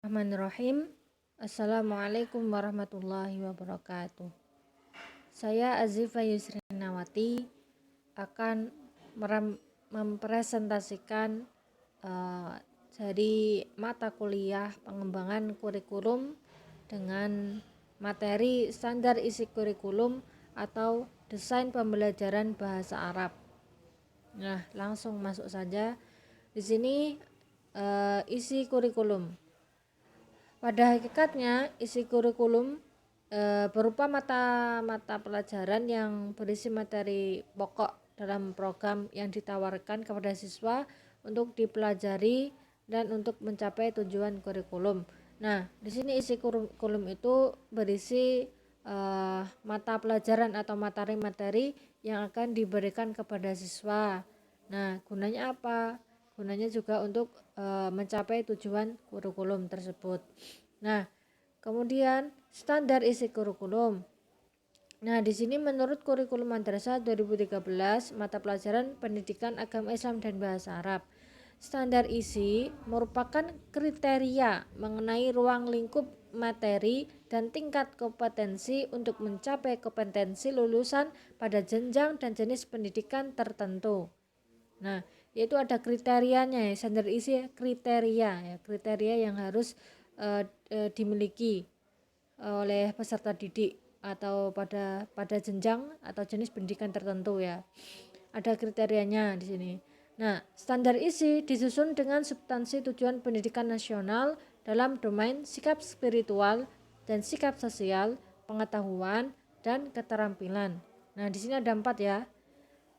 Bismillahirrahmanirrahim. Assalamualaikum warahmatullahi wabarakatuh. Saya Azifa Yusrinawati akan mempresentasikan dari mata kuliah pengembangan kurikulum dengan materi standar isi kurikulum atau desain pembelajaran bahasa Arab. Nah, langsung masuk saja. Di sini isi kurikulum. Pada hakikatnya, isi kurikulum berupa mata pelajaran yang berisi materi pokok dalam program yang ditawarkan kepada siswa untuk dipelajari dan untuk mencapai tujuan kurikulum. Nah, di sini isi kurikulum itu berisi mata pelajaran atau materi-materi yang akan diberikan kepada siswa. Nah, gunanya apa? Gunanya juga untuk mencapai tujuan kurikulum tersebut. Nah, kemudian standar isi kurikulum. Nah, di sini menurut kurikulum Madrasah 2013 mata pelajaran pendidikan agama Islam dan bahasa Arab. Standar isi merupakan kriteria mengenai ruang lingkup materi dan tingkat kompetensi untuk mencapai kompetensi lulusan pada jenjang dan jenis pendidikan tertentu. Nah, yaitu ada kriterianya ya, standar isi kriteria yang harus dimiliki oleh peserta didik atau pada jenjang atau jenis pendidikan tertentu ya. Ada kriterianya di sini. Nah, standar isi disusun dengan substansi tujuan pendidikan nasional dalam domain sikap spiritual dan sikap sosial, pengetahuan dan keterampilan. Nah, di sini ada 4 ya.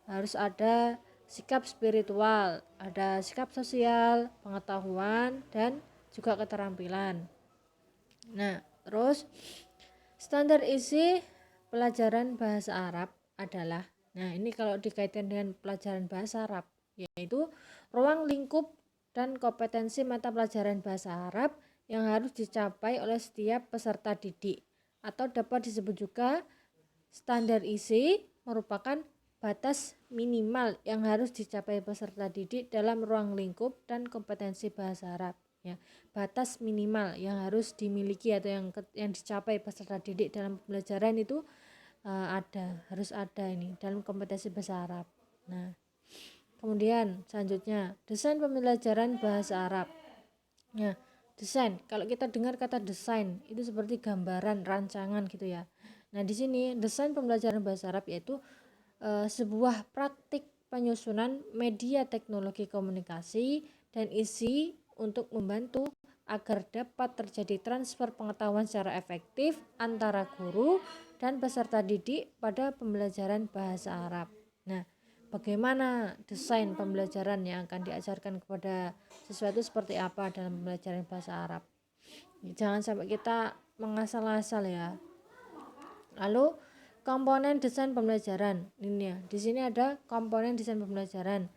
Harus ada sikap spiritual, ada sikap sosial, pengetahuan dan juga keterampilan. Nah, terus standar isi pelajaran bahasa Arab adalah, nah ini kalau dikaitkan dengan pelajaran bahasa Arab, yaitu ruang lingkup dan kompetensi mata pelajaran bahasa Arab yang harus dicapai oleh setiap peserta didik, atau dapat disebut juga standar isi merupakan batas minimal yang harus dicapai peserta didik dalam ruang lingkup dan kompetensi bahasa Arab. Ya, batas minimal yang harus dimiliki atau yang dicapai peserta didik dalam pembelajaran itu harus ada ini dalam kompetensi bahasa Arab. Nah, kemudian selanjutnya desain pembelajaran bahasa Arab. Nah, desain, kalau kita dengar kata desain itu seperti gambaran, rancangan gitu ya. Nah, di sini desain pembelajaran bahasa Arab yaitu sebuah praktik penyusunan media teknologi komunikasi dan isi untuk membantu agar dapat terjadi transfer pengetahuan secara efektif antara guru dan peserta didik pada pembelajaran bahasa Arab. Nah, bagaimana desain pembelajaran yang akan diajarkan kepada siswa itu seperti apa dalam pembelajaran bahasa Arab? Jangan sampai kita mengasal-asal ya. Lalu komponen desain pembelajaran ini ya. Di sini ada komponen desain pembelajaran.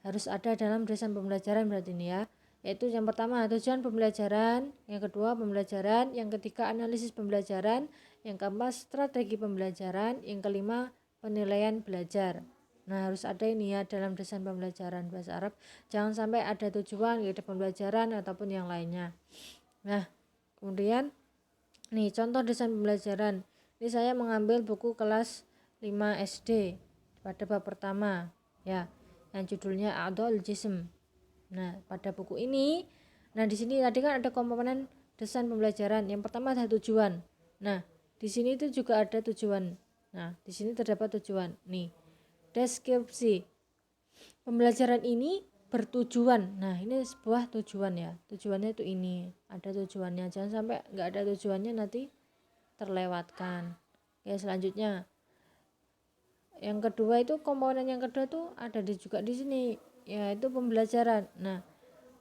Harus ada dalam desain pembelajaran berarti ini ya. Yaitu yang pertama tujuan pembelajaran, yang kedua pembelajaran, yang ketiga analisis pembelajaran, yang keempat strategi pembelajaran, yang kelima penilaian belajar. Nah, harus ada ini ya dalam desain pembelajaran bahasa Arab. Jangan sampai ada tujuan, ada pembelajaran ataupun yang lainnya. Nah, kemudian nih contoh desain pembelajaran. Ini saya mengambil buku kelas 5 SD pada bab pertama ya, yang judulnya A'dha'ul Jism. Nah, pada buku ini, nah di sini tadi kan ada komponen desain pembelajaran. Yang pertama ada tujuan. Nah, di sini itu juga ada tujuan. Nah, di sini terdapat tujuan. Nih, deskripsi. Pembelajaran ini bertujuan. Nah, ini sebuah tujuan ya. Tujuannya itu ini. Ada tujuannya. Jangan sampai nggak ada tujuannya nanti terlewatkan. Oke, selanjutnya. Yang kedua itu komponen yang kedua tuh ada juga di sini, yaitu pembelajaran. Nah,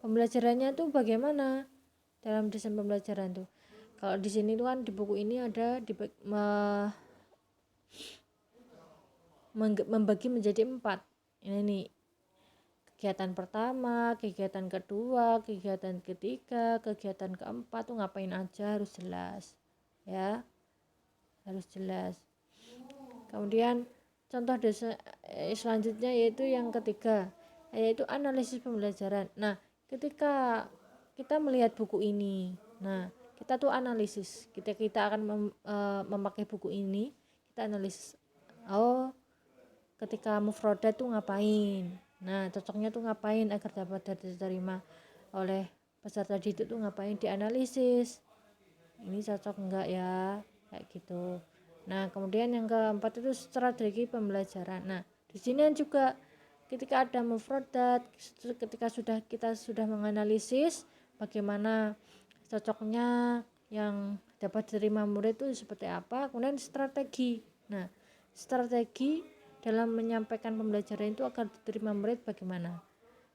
pembelajarannya tuh bagaimana dalam desain pembelajaran tuh? Kalau di sini tuh kan di buku ini ada membagi menjadi 4. Ini nih, kegiatan pertama, kegiatan kedua, kegiatan ketiga, kegiatan keempat tuh ngapain aja harus jelas ya, harus jelas. Kemudian contoh selanjutnya yaitu yang ketiga, yaitu analisis pembelajaran. Nah, ketika kita melihat buku ini, Nah, kita tuh analisis. Kita akan memakai buku ini, kita analisis. Oh, ketika mufrodat tuh ngapain? Nah, cocoknya tuh ngapain agar dapat diterima oleh peserta didik tuh ngapain, dianalisis. Ini cocok enggak ya? Kayak gitu. Nah, kemudian yang keempat itu strategi pembelajaran. Nah, di sini juga ketika ada mufrodat, ketika kita sudah menganalisis bagaimana cocoknya yang dapat diterima murid itu seperti apa, kemudian strategi. Nah, strategi dalam menyampaikan pembelajaran itu agar diterima murid bagaimana.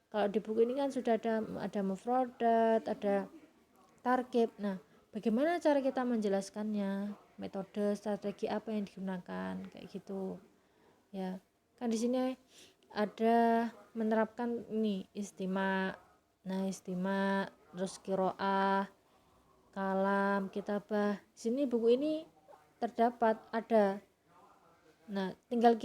Kalau di buku ini kan sudah ada mufrodat, ada target. Nah, bagaimana cara kita menjelaskannya, metode, strategi apa yang digunakan, kayak gitu ya. Kan di sini ada menerapkan ini istima. Nah, istima, terus kiroah, kalam, kitabah. Di sini buku ini terdapat ada. Nah, tinggal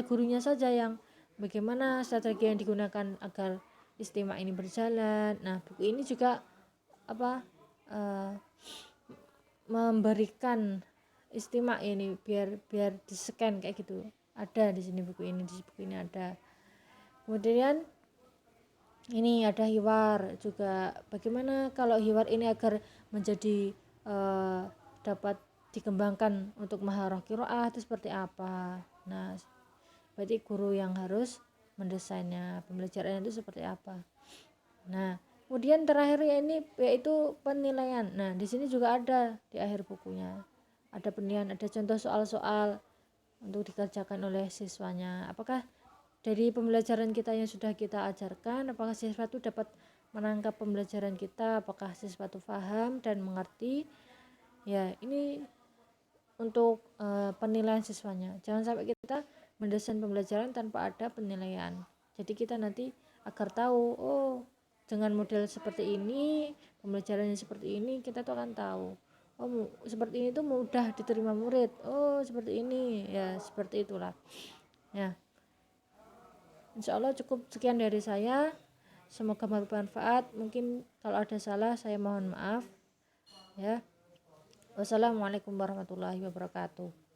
gurunya saja yang bagaimana strategi yang digunakan agar istimewa ini berjalan. Nah, buku ini juga memberikan istimewa ini biar di scan kayak gitu. Ada di sini buku ini ada. Kemudian ini ada hiwar juga. Bagaimana kalau hiwar ini agar menjadi dapat dikembangkan untuk maharah qiraah itu seperti apa. Nah, berarti guru yang harus mendesainnya, pembelajaran itu seperti apa. Nah, kemudian terakhir ini yaitu penilaian. Nah, di sini juga ada di akhir bukunya. Ada penilaian, ada contoh soal-soal untuk dikerjakan oleh siswanya. Apakah dari pembelajaran kita yang sudah kita ajarkan, apakah siswa itu dapat menangkap pembelajaran kita, apakah siswa itu paham dan mengerti. Ya, ini untuk penilaian siswanya. Jangan sampai kita mendesain pembelajaran tanpa ada penilaian. Jadi kita nanti agar tahu, oh, dengan model seperti ini, pembelajarannya seperti ini, kita tuh akan tahu. Oh, seperti ini tuh mudah diterima murid. Oh, seperti ini. Ya, seperti itulah. Ya. Insya Allah cukup sekian dari saya. Semoga bermanfaat. Mungkin kalau ada salah saya mohon maaf. Ya. Wassalamualaikum warahmatullahi wabarakatuh.